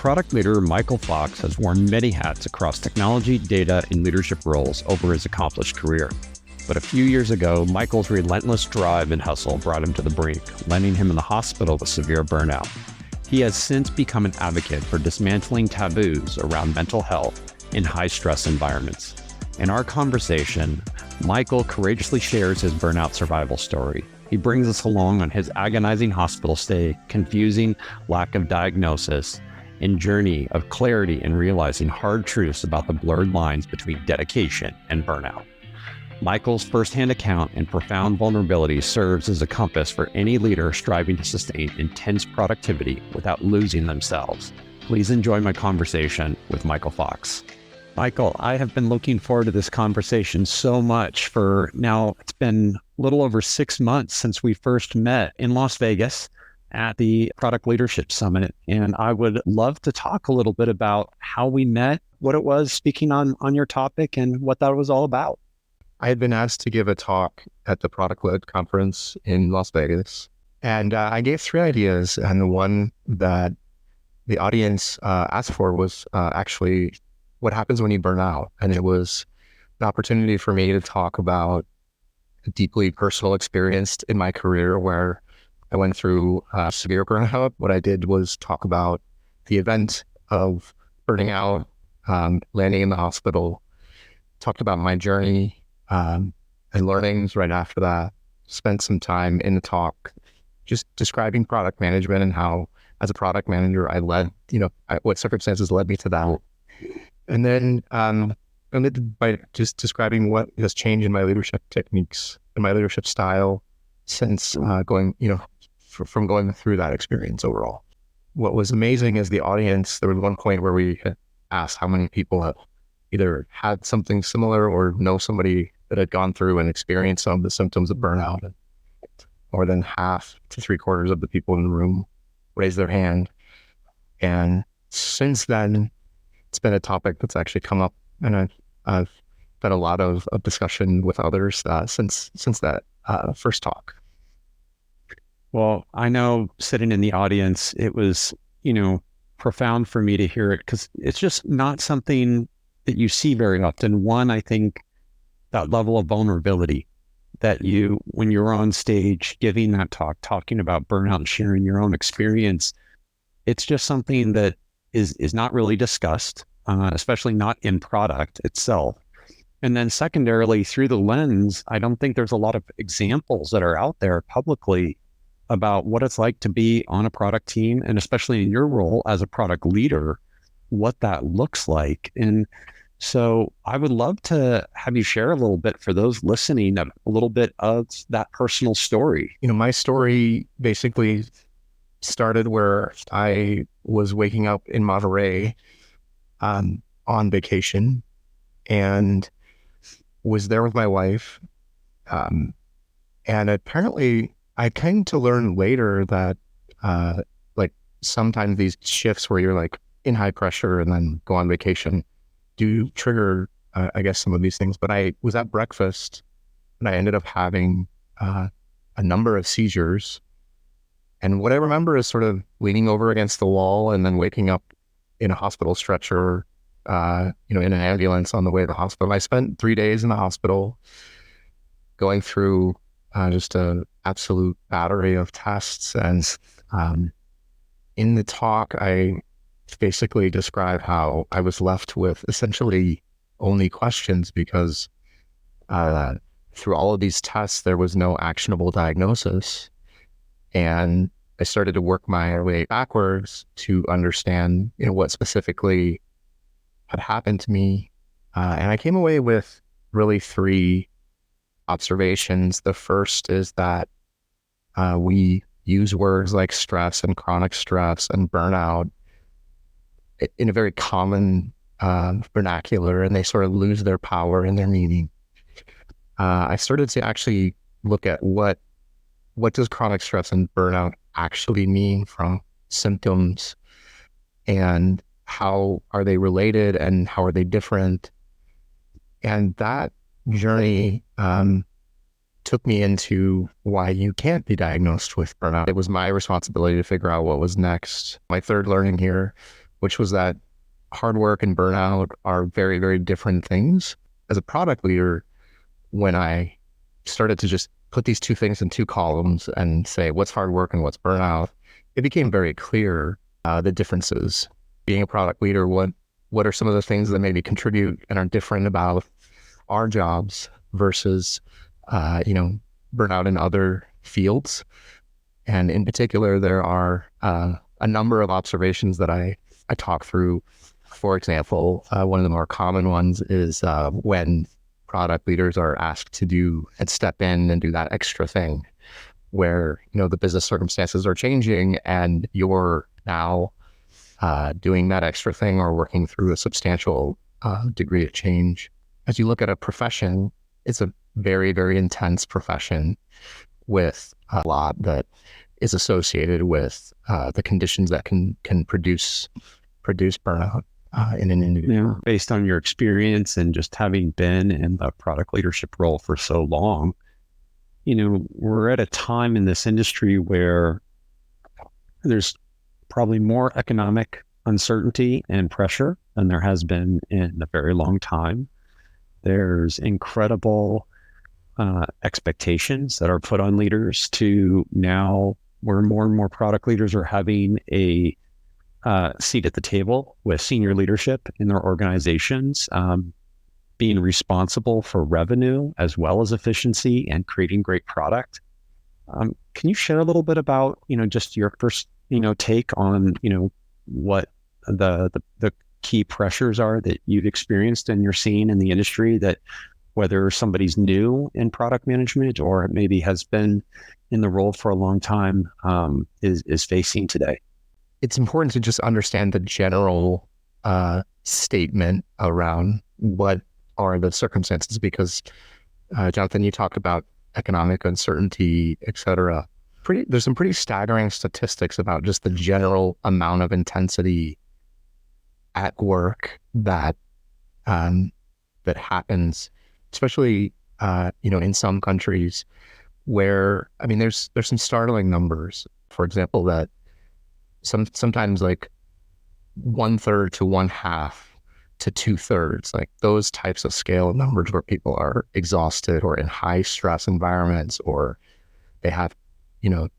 Product leader Michael Fox has worn many hats across technology, data, and leadership roles over his accomplished career. But a few years ago, Michael's relentless drive and hustle brought him to the brink, landing him in the hospital with severe burnout. He has since become an advocate for dismantling taboos around mental health in high-stress environments. In our conversation, Michael courageously shares his burnout survival story. He brings us along on his agonizing hospital stay, confusing lack of diagnosis, and journey of clarity in realizing hard truths about the blurred lines between dedication and burnout. Michael's firsthand account and profound vulnerability serves as a compass for any leader striving to sustain intense productivity without losing themselves. Please enjoy my conversation with Michael Fox. Michael, I have been looking forward to this conversation so much for now. It's been a little over 6 months since we first met in Las Vegas at the Product Leadership Summit. And I would love to talk a little bit about how we met, what it was speaking on your topic, and what that was all about. I had been asked to give a talk at the Product Led conference in Las Vegas. And I gave 3 ideas. And the one that the audience asked for was actually what happens when you burn out. And it was an opportunity for me to talk about a deeply personal experience in my career where I went through severe burnout. What I did was talk about the event of burning out, landing in the hospital, talked about my journey and learnings right after that, spent some time in the talk just describing product management and how, as a product manager, I led, what circumstances led me to that. And then ended by just describing what has changed in my leadership techniques and my leadership style since going through that experience overall. What was amazing is the audience, there was one point where we had asked how many people have either had something similar or know somebody that had gone through and experienced some of the symptoms of burnout. And more than half to 3/4 of the people in the room raised their hand. And since then, it's been a topic that's actually come up, and I've had a lot of discussion with others since that first talk. Well, I know sitting in the audience, it was, profound for me to hear it because it's just not something that you see very often. One, I think that level of vulnerability that when you're on stage giving that talk, talking about burnout and sharing your own experience, it's just something that is not really discussed, especially not in product itself. And then secondarily, through the lens, I don't think there's a lot of examples that are out there publicly about what it's like to be on a product team, and especially in your role as a product leader, what that looks like. And so I would love to have you share a little bit for those listening, a little bit of that personal story. My story basically started where I was waking up in Monterey on vacation and was there with my wife. And apparently I came to learn later that sometimes these shifts where you're in high pressure and then go on vacation do trigger, some of these things. But I was at breakfast and I ended up having a number of seizures. And what I remember is sort of leaning over against the wall and then waking up in a hospital stretcher, in an ambulance on the way to the hospital. I spent 3 days in the hospital going through just an absolute battery of tests. And in the talk, I basically describe how I was left with essentially only questions because through all of these tests, there was no actionable diagnosis. And I started to work my way backwards to understand, what specifically had happened to me. And I came away with really 3 observations. The first is that we use words like stress and chronic stress and burnout in a very common vernacular, and they sort of lose their power and their meaning. I started to actually look at what does chronic stress and burnout actually mean from symptoms, and how are they related and how are they different? And that journey took me into why you can't be diagnosed with burnout. It was my responsibility to figure out what was next. My third learning here which was that hard work and burnout are very, very different things. As a product leader, when I started to just put these two things in two columns and say what's hard work and what's burnout, it became very clear the differences. Being a product leader, what are some of the things that maybe contribute and are different about our jobs versus burnout in other fields? And in particular, there are a number of observations that I talk through. For example, one of the more common ones is when product leaders are asked to do and step in and do that extra thing where, the business circumstances are changing and you're now doing that extra thing or working through a substantial degree of change. As you look at a profession, it's a very, very intense profession with a lot that is associated with the conditions that can produce burnout in an individual. Based on your experience and just having been in the product leadership role for so long, we're at a time in this industry where there's probably more economic uncertainty and pressure than there has been in a very long time. There's incredible expectations that are put on leaders to now where more and more product leaders are having a seat at the table with senior leadership in their organizations, being responsible for revenue as well as efficiency and creating great product. Can you share a little bit about, just your first, take on, what the key pressures are that you've experienced and you're seeing in the industry, that whether somebody's new in product management or maybe has been in the role for a long time is facing today? It's important to just understand the general statement around what are the circumstances, because Jonathan, you talked about economic uncertainty, et cetera. There's some pretty staggering statistics about just the general amount of intensity at work that happens, especially in some countries where, there's some startling numbers. For example, that sometimes like 1/3 to 1/2 to 2/3, like those types of scale numbers where people are exhausted or in high stress environments, or they have,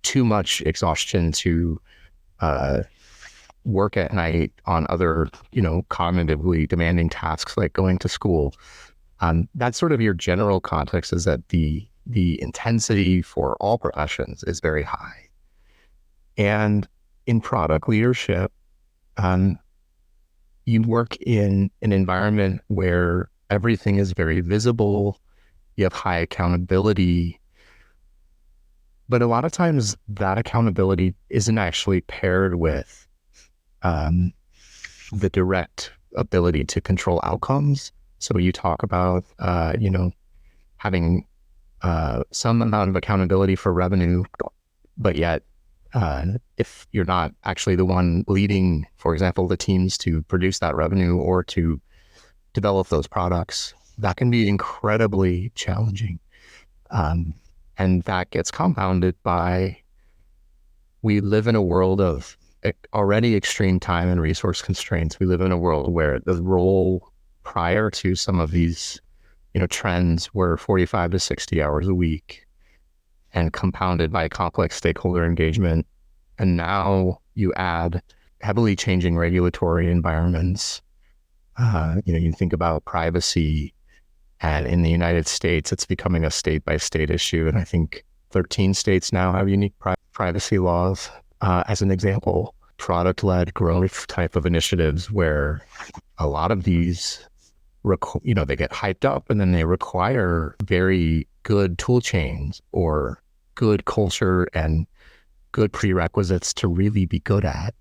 too much exhaustion to work at night on other, cognitively demanding tasks like going to school. That's sort of your general context, is that the intensity for all professions is very high. And in product leadership, you work in an environment where everything is very visible, you have high accountability, but a lot of times that accountability isn't actually paired with the direct ability to control outcomes. So you talk about, having some amount of accountability for revenue, but yet if you're not actually the one leading, for example, the teams to produce that revenue or to develop those products, that can be incredibly challenging. And that gets compounded by, we live in a world of already extreme time and resource constraints. We live in a world where the role prior to some of these, trends were 45 to 60 hours a week, and compounded by complex stakeholder engagement. And now you add heavily changing regulatory environments. You think about privacy, and in the United States, it's becoming a state-by-state issue. And I think 13 states now have unique privacy laws. As an example, product-led growth type of initiatives where a lot of these, they get hyped up and then they require very good tool chains or good culture and good prerequisites to really be good at.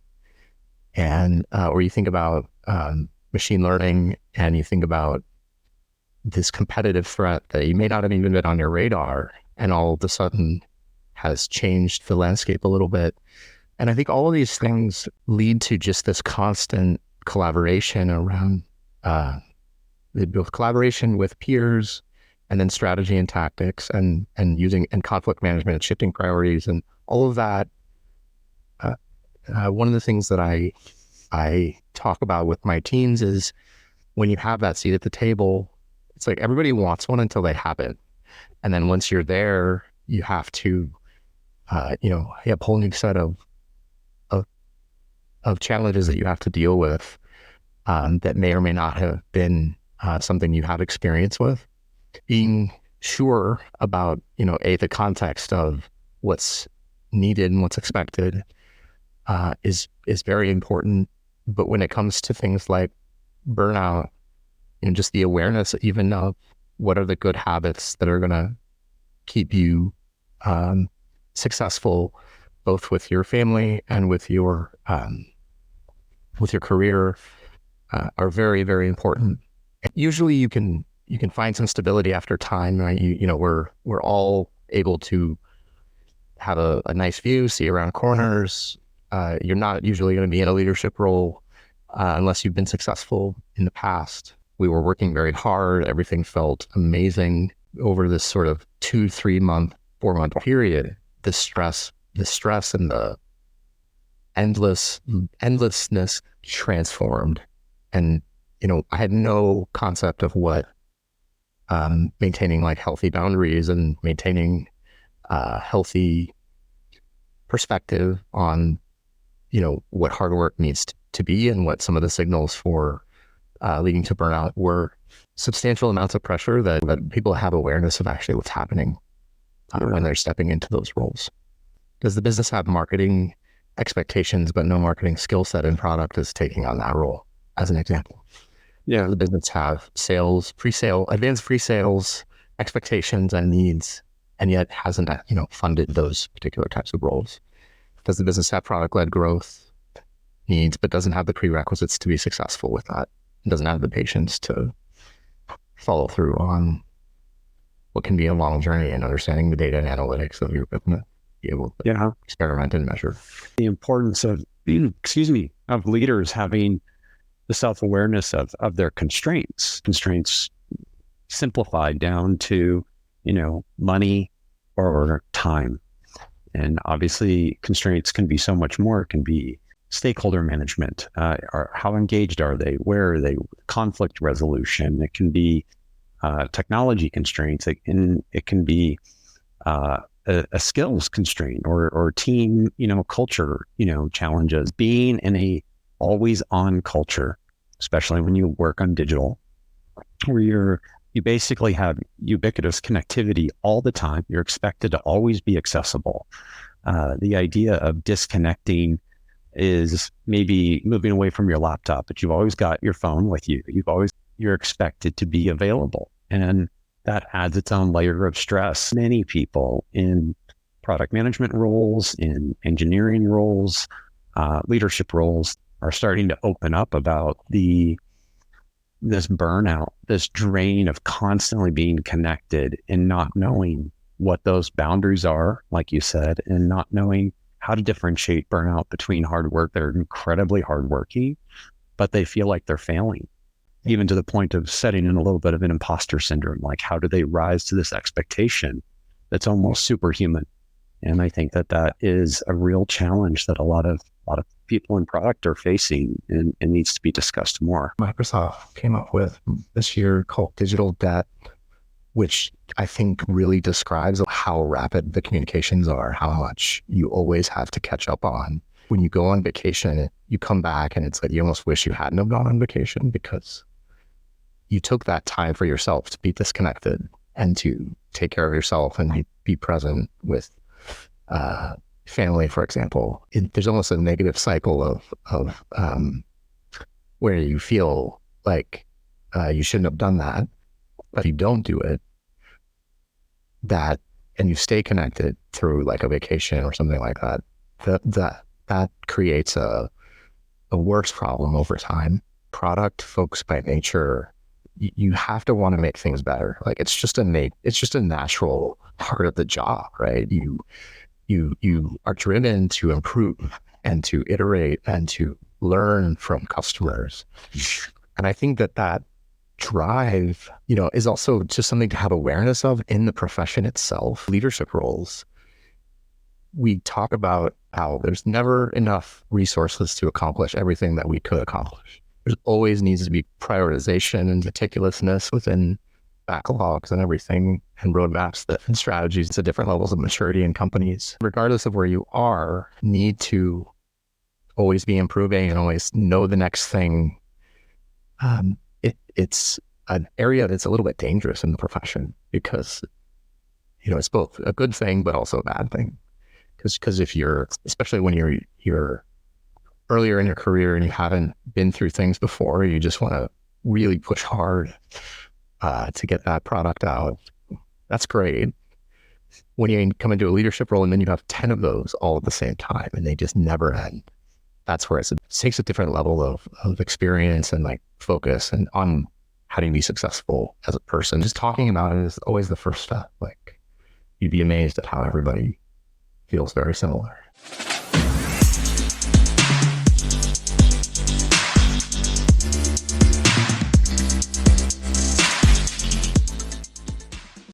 And, or you think about machine learning, and you think about this competitive threat that you may not have even been on your radar, and all of a sudden has changed the landscape a little bit. And I think all of these things lead to just this constant collaboration around both collaboration with peers, and then strategy and tactics, and using and conflict management and shifting priorities and all of that. One of the things that I I talk about with my teams is when you have that seat at the table, it's like everybody wants one until they have it. And then once you're there, you have to, you have a whole new set of, of challenges that you have to deal with that may or may not have been something you have experience with. Being sure about, the context of what's needed and what's expected is very important. But when it comes to things like burnout, just the awareness even of what are the good habits that are going to keep you successful, both with your family and with your career, are very, very important. Usually, you can find some stability after time, right? We're all able to have a nice view, see around corners. You're not usually going to be in a leadership role unless you've been successful in the past. We were working very hard. Everything felt amazing over this sort of 2, 3 month, 4 month period. The stress and the endlessness transformed. And, I had no concept of what maintaining like healthy boundaries and maintaining healthy perspective on, what hard work needs to be and what some of the signals for leading to burnout were. Substantial amounts of pressure that people have awareness of actually what's happening when they're stepping into those roles. Does the business have marketing expectations, but no marketing skill set and product is taking on that role, as an example? Yeah. The business have sales, pre-sale, advanced pre-sales expectations and needs, and yet hasn't, funded those particular types of roles? Does the business have product-led growth needs, but doesn't have the prerequisites to be successful with that? It doesn't have the patience to follow through on what can be a long journey and understanding the data and analytics of your business, be able to experiment and measure. The importance of, of leaders having the self-awareness of their constraints simplified down to, money or time. And obviously constraints can be so much more. It can be stakeholder management, or how engaged are they? Where are they? Conflict resolution. It can be technology constraints. It can be a skills constraint or team, culture, challenges. Being in a always on culture, especially when you work on digital, where you basically have ubiquitous connectivity all the time. You're expected to always be accessible. The idea of disconnecting is maybe moving away from your laptop, but you've always got your phone with you. You're expected to be available. And that adds its own layer of stress. Many people in product management roles, in engineering roles, leadership roles are starting to open up about this burnout, this drain of constantly being connected and not knowing what those boundaries are, like you said, and not knowing how to differentiate burnout between hard work. They're incredibly hardworking, but they feel like they're failing, even to the point of setting in a little bit of an imposter syndrome. Like, how do they rise to this expectation that's almost superhuman? And I think that is a real challenge that a lot of people in product are facing and needs to be discussed more. Microsoft came up with this year called digital debt, which I think really describes how rapid the communications are, how much you always have to catch up on. When you go on vacation, you come back and it's like you almost wish you hadn't have gone on vacation because you took that time for yourself to be disconnected and to take care of yourself and be present with family, for example. There's almost a negative cycle of where you feel like you shouldn't have done that, but if you don't do it, and you stay connected through like a vacation or something like that, that creates a worse problem over time. Product folks by nature, you have to want to make things better. Like it's just a natural part of the job, right? You are driven to improve and to iterate and to learn from customers. And I think that drive, is also just something to have awareness of in the profession itself. Leadership roles, we talk about how there's never enough resources to accomplish everything that we could accomplish. There always needs to be prioritization and meticulousness within backlogs and everything, and roadmaps and strategies to different levels of maturity in companies. Regardless of where you are, need to always be improving and always know the next thing. It's an area that's a little bit dangerous in the profession because, it's both a good thing, but also a bad thing. Because if you're, especially when you're earlier in your career and you haven't been through things before, you just want to really push hard to get that product out. That's great. When you come into a leadership role and then you have 10 of those all at the same time and they just never end, that's where it takes a different level of experience and like focus and on how do you be successful as a person. Just talking about it is always the first step. Like, you'd be amazed at how everybody feels very similar.